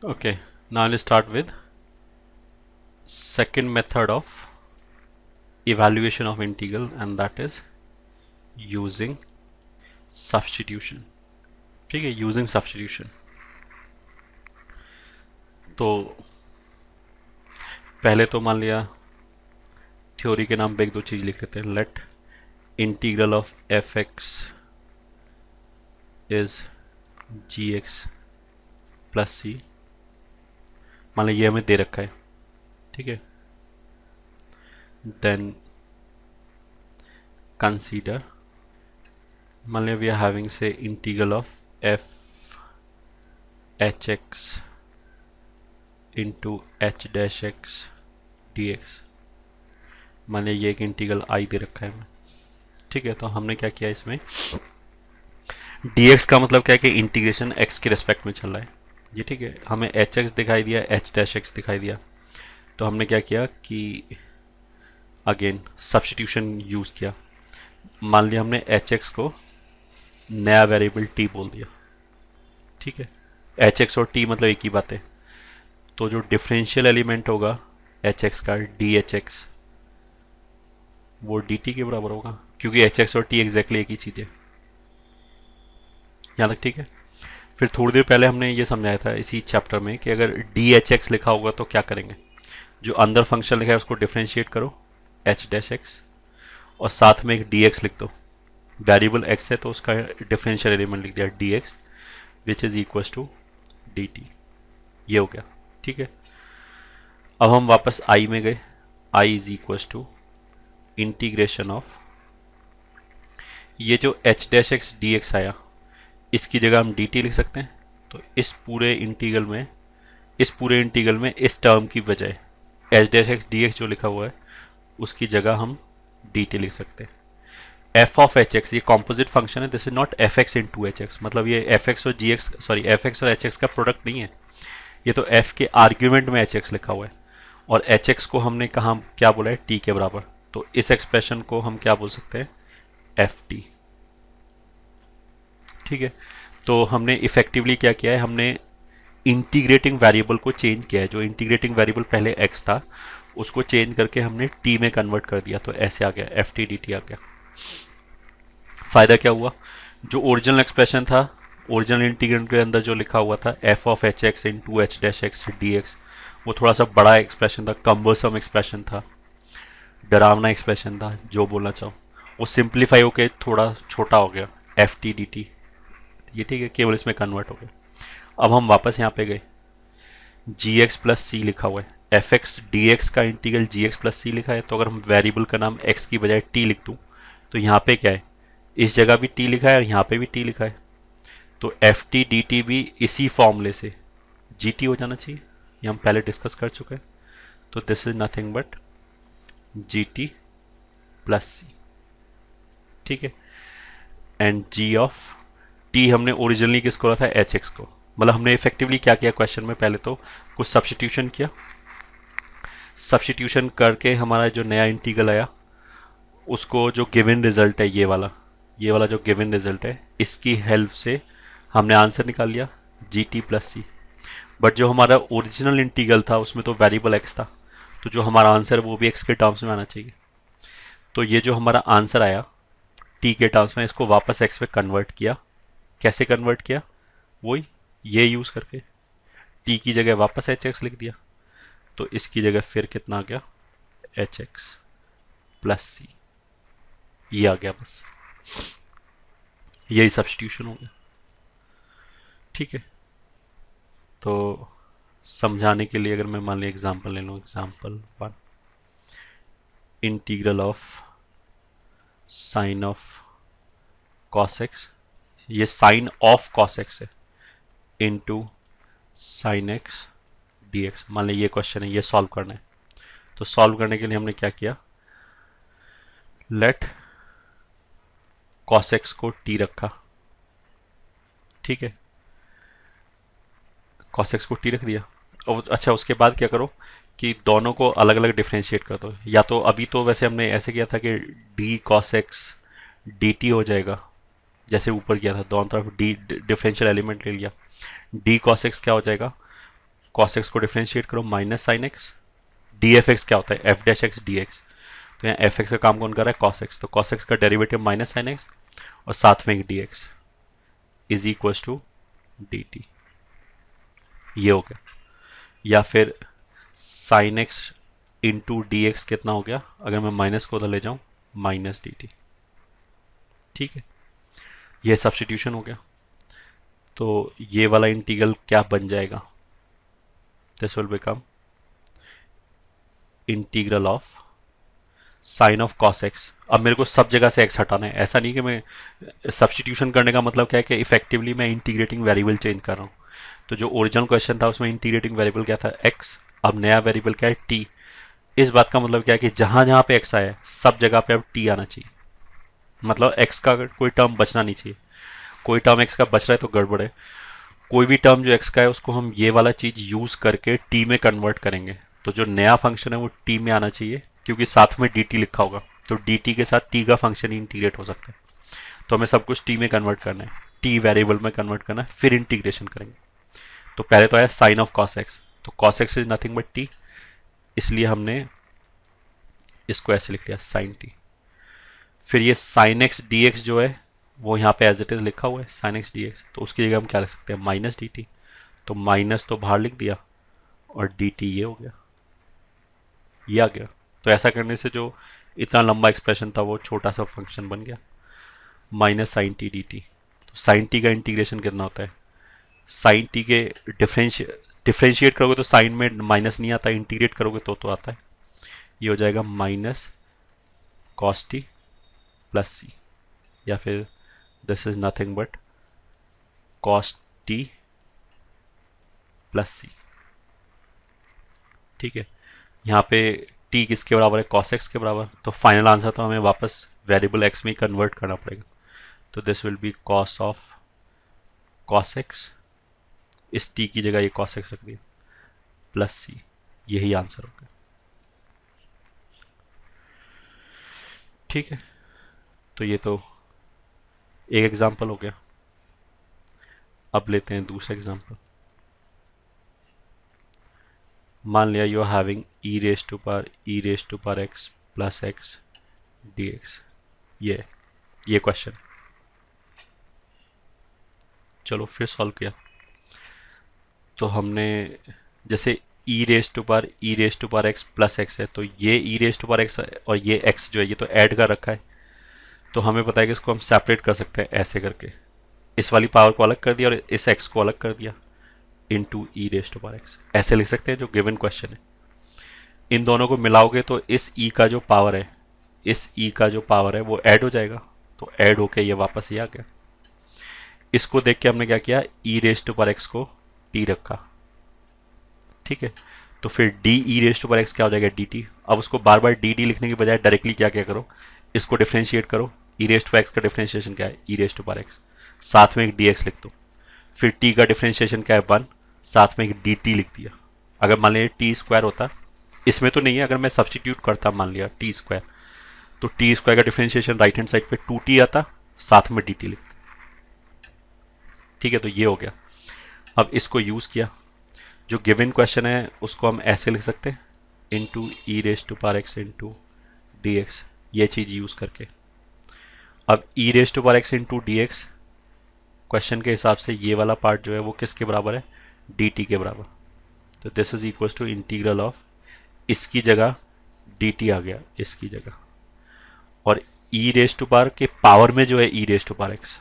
Okay, now let's start with second method of evaluation of integral, and that is using substitution. ठीक है, using substitution. तो पहले तो मान लिया थ्योरी के नाम पे एक दो चीज लिख लेते हैं. Let integral of f x is g x plus c. मान लिया ये हमें दे रखा है, ठीक है. देन कंसीडर, मान लिया वी आर हैविंग से integral of F H x into H dash x D x. मान लिया ये एक इंटीग्रल आई दे रखा है हमें, ठीक है. तो हमने क्या किया, इसमें dx का मतलब क्या है कि इंटीग्रेशन x के रेस्पेक्ट में चल रहा है, ये ठीक है. हमें एच एक्स दिखाई दिया, एच डैश एक्स दिखाई दिया. तो हमने क्या किया कि अगेन सब्स्टिट्यूशन यूज किया. मान लिया हमने एच एक्स को नया वेरिएबल t बोल दिया, ठीक है. एच एक्स और t मतलब एक ही बात है. तो जो डिफरेंशियल एलिमेंट होगा एच एक्स का, डी एच एक्स, वो डी टी के बराबर होगा, क्योंकि एच एक्स और टी एग्जैक्टली एक ही चीज़ है. यहाँ तक ठीक है. फिर थोड़ी देर पहले हमने ये समझाया था इसी चैप्टर में कि अगर डी एच एक्स लिखा होगा तो क्या करेंगे. जो अंदर फंक्शन लिखा है उसको डिफ्रेंशिएट करो, एच डैश एक्स, और साथ में एक डी एक्स लिख दो. वेरिएबल एक्स है तो उसका डिफरेंशियल एलिमेंट लिख दिया D X, which is equal to D T. ये हो गया, ठीक है. अब हम वापस आई में गए. I is equal to integration of, ये जो h dash x D x आया इसकी जगह हम डी टी लिख सकते हैं. तो इस पूरे इंटीग्रल में इस टर्म की बजाय H dash x D x जो लिखा हुआ है उसकी जगह हम डी टी लिख सकते हैं. एफ ऑफ एच एक्स, ये कॉम्पोजिट फंक्शन है, this is not F X in to X एक्स. मतलब ये एफ एक्स और G X, sorry F X और एच एक्स का प्रोडक्ट नहीं है. ये तो एफ के आर्ग्यूमेंट में एच एक्स लिखा हुआ है, और एच एक्स को हमने कहा क्या बोला है, टी के बराबर. तो इस एक्सप्रेशन को हम क्या बोल सकते हैं, एफ टी, ठीक है. तो हमने इफेक्टिवली क्या किया है, हमने इंटीग्रेटिंग वेरिएबल को चेंज किया है. जो इंटीग्रेटिंग वेरिएबल पहले एक्स था उसको चेंज करके हमने टी में कन्वर्ट कर दिया. तो ऐसे आ गया, एफ टी डी टी आ गया. फायदा क्या हुआ, जो ओरिजिनल एक्सप्रेशन था, ओरिजिनल इंटीग्रेंट के अंदर जो लिखा हुआ था F of H X in to H dash x D X, वो थोड़ा सा बड़ा एक्सप्रेशन था, कम्बरसम एक्सप्रेशन था, डरावना एक्सप्रेशन था, जो बोलना चाहो. वो सिंप्लीफाई होके थोड़ा छोटा हो गया, एफ टी डी टी, ये ठीक है, केवल इसमें कन्वर्ट हो गया. अब हम वापस यहाँ पे गए, जी एक्स प्लस सी लिखा हुआ है, एफ एक्स डी एक्स का इंटीग्रल जी एक्स प्लस सी लिखा है. तो अगर हम वेरिएबल का नाम एक्स की बजाय टी लिख दूँ तो यहाँ पे क्या है, इस जगह भी टी लिखा है और यहाँ पे भी टी लिखा है. तो एफ टी डी टी भी इसी फॉर्मूले से जी टी हो जाना चाहिए, ये हम पहले डिस्कस कर चुके हैं. तो this is nothing but g T plus c, ठीक है. एंड जी ऑफ टी हमने ओरिजिनली किसको रखा था, एच एक्स को. मतलब हमने इफेक्टिवली क्या किया क्वेश्चन में, पहले तो कुछ सब्स्टिट्यूशन किया. सब्स्टिट्यूशन करके हमारा जो नया इंटीग्रल आया उसको, जो गिवन रिजल्ट है ये वाला जो गिवन रिजल्ट है, इसकी हेल्प से हमने आंसर निकाल लिया G T plus C. But जो हमारा ओरिजिनल इंटीग्रल था उसमें तो वेरिएबल एक्स था, तो जो हमारा आंसर है वो भी एक्स के टर्म्स में आना चाहिए. तो ये जो हमारा आंसर आया टी के टर्म्स में, इसको वापस एक्स में कन्वर्ट किया. कैसे कन्वर्ट किया, वही ये यूज करके टी की जगह वापस एच एक्स लिख दिया. तो इसकी जगह फिर कितना आ गया, एच एक्स प्लस सी, ये आ गया. बस यही सब्स्टिट्यूशन हो गया, ठीक है. तो समझाने के लिए अगर मैं मान लिया एग्जांपल ले लूँ, example 1, integral of sine of cos x, ये साइन ऑफ कॉस एक्स है, into sine x D x. मान लिया ये क्वेश्चन है, ये सॉल्व करना है. तो सॉल्व करने के लिए हमने क्या किया, लेट कॉस एक्स को टी रखा, ठीक है. कॉस एक्स को टी रख दिया. और अच्छा, उसके बाद क्या करो कि दोनों को अलग अलग डिफ्रेंशिएट कर दो. या तो अभी तो वैसे हमने ऐसे किया था कि D cos x D T हो जाएगा, जैसे ऊपर किया था, दोनों तरफ डी डिफरेंशियल एलिमेंट ले लिया. डी कॉस एक्स क्या हो जाएगा, cos x को डिफ्रेंशिएट करो minus sine x, D F x क्या होता है F dash x D x, तो यहाँ एफ एक्स का काम कौन कर रहा है cos x, तो cos x का डेरिवेटिव माइनस साइन एक्स और साथ में एक D X is equal to D T, ये हो गया। या फिर sine X into D X कितना हो गया, अगर मैं माइनस को उधर ले जाऊं माइनस डी टी, ठीक है, ये सब्स्टिट्यूशन हो गया। तो ये वाला इंटीग्रल क्या बन जाएगा, this will become integral of sine of cos x. अब मेरे को सब जगह से एक्स हटाना है, ऐसा नहीं कि मैं सब्स्टिट्यूशन करने का मतलब क्या है कि इफेक्टिवली मैं इंटीग्रेटिंग वेरिएबल चेंज कर रहा हूँ। तो जो ओरिजिनल क्वेश्चन था उसमें इंटीग्रेटिंग वेरिएबल क्या था एक्स, अब नया वेरिएबल क्या है टी। इस बात का मतलब क्या है कि जहां जहां पे एक्स आया है सब जगह पे अब टी आना चाहिए, मतलब एक्स का कोई टर्म बचना नहीं चाहिए। कोई टर्म एक्स का बच रहा है तो गड़बड़ है। कोई भी टर्म जो एक्स का है उसको हम ये वाला चीज यूज करके टी में कन्वर्ट करेंगे, तो जो नया फंक्शन है वो टी में आना चाहिए, क्योंकि साथ में डी टी लिखा होगा, तो डी टी के साथ टी का फंक्शन ही इंटीग्रेट हो सकता है। तो हमें सब कुछ टी में कन्वर्ट करना है, टी वेरिएबल में कन्वर्ट करना है, फिर इंटीग्रेशन करेंगे। तो पहले तो आया साइन ऑफ कॉस एक्स, तो cos x is nothing but T, इसलिए हमने इसको ऐसे लिख लिया साइन टी। फिर ये साइन एक्स डी एक्स जो है वो यहाँ पे एज इट इज लिखा हुआ है साइन एक्स डी एक्स, तो उसकी जगह हम क्या लिख सकते हैं माइनस डी टी, तो माइनस तो बाहर लिख दिया और डी टी ये हो गया, ये आ गया। तो ऐसा करने से जो इतना लंबा एक्सप्रेशन था वो छोटा सा फंक्शन बन गया minus sine T D T. तो साइन टी का इंटीग्रेशन कितना होता है, साइन टी के डिफ्रेंशिएट करोगे तो साइन में माइनस नहीं आता, इंटीग्रेट करोगे तो आता है। ये हो जाएगा minus cos t plus c, या फिर this is nothing but cos t plus c, ठीक है। यहाँ पे t किसके बराबर है cos x के बराबर, तो फाइनल आंसर तो हमें वापस वेरिएबल x में कन्वर्ट करना पड़ेगा। तो this will B cos of cos x, इस t की जगह ये cos x रख दिया प्लस c, यही आंसर होगा, ठीक है। तो ये तो एक एग्जांपल हो गया। अब लेते हैं दूसरा एग्जांपल। मान लिया you are having e raise to power x plus x D x, ये क्वेश्चन। चलो फिर सॉल्व किया तो हमने जैसे e raise to power x plus x है, तो ये e raise to power x और ये एक्स जो है ये तो ऐड कर रखा है, तो हमें पता है कि इसको हम सेपरेट कर सकते हैं ऐसे करके, इस वाली पावर को अलग कर दिया और इस एक्स को अलग कर दिया into E raise to power X, ऐसे लिख सकते हैं जो गिवन क्वेश्चन है। इन दोनों को मिलाओगे तो इस ई का जो पावर है, इस ई का जो पावर है वो ऐड हो जाएगा, तो ऐड होके ये वापस ये आ गया। इसको देख के हमने क्या किया, E raise to power X को टी रखा, ठीक है। तो फिर D E raise to power X क्या हो जाएगा डी टी। अब उसको बार बार डी डी लिखने के बजाय डायरेक्टली क्या क्या करो, इसको डिफ्रेंशिएट करो। ई रेस टू पावर एक्स का डिफ्रेंशिएशन क्या है E raise to power x, साथ में एक डी एक्स लिख दो। फिर टी का डिफ्रेंशिएशन क्या है 1, साथ में एक डी टी लिख दिया। अगर मान लिया टी स्क्वायर होता, इसमें तो नहीं है, अगर मैं सब्सटीट्यूट करता मान लिया टी स्क्वायर, तो टी स्क्वायर का डिफ्रेंशिएशन राइट हैंड साइड पे 2t आता, साथ में dt लिखते, ठीक है। तो ये हो गया। अब इसको यूज किया, जो गिवन क्वेश्चन है उसको हम ऐसे लिख सकते हैं into E raise to power x into D x, ये चीज यूज करके। अब e raise to power x into D x question के हिसाब से ये वाला पार्ट जो है वो किसके बराबर है डी टी के बराबर, तो this is equal to integral of, इसकी जगह डी टी आ गया इसकी जगह, और ई रेस टू पावर के पावर में जो है E raise to power X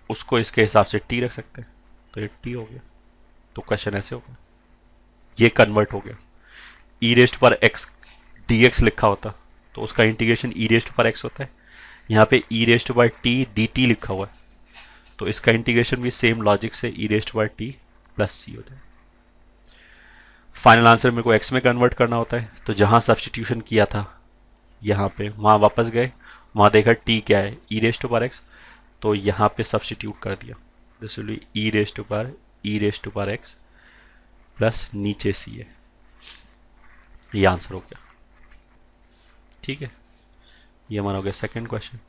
उसको इसके हिसाब से टी रख सकते हैं, तो ये टी हो गया। तो क्वेश्चन ऐसे हो गया, ये कन्वर्ट हो गया। E raise to power x D x लिखा होता तो उसका integration e raise to power x होता है, यहाँ पे e raise to power t D t लिखा हुआ है, तो इसका इंटीग्रेशन भी सेम लॉजिक से e raise to power t plus c होता है। फाइनल आंसर मेरे को एक्स में कन्वर्ट करना होता है, तो जहां सब्स्टिट्यूशन किया था यहाँ पे वहां वापस गए, वहां देखा टी क्या है E raise to power X, तो यहाँ पे सब्स्टिट्यूट कर दिया, this will be E raise to power x plus नीचे सी है, ये आंसर हो गया, ठीक है। ये हमारा हो गया सेकंड क्वेश्चन।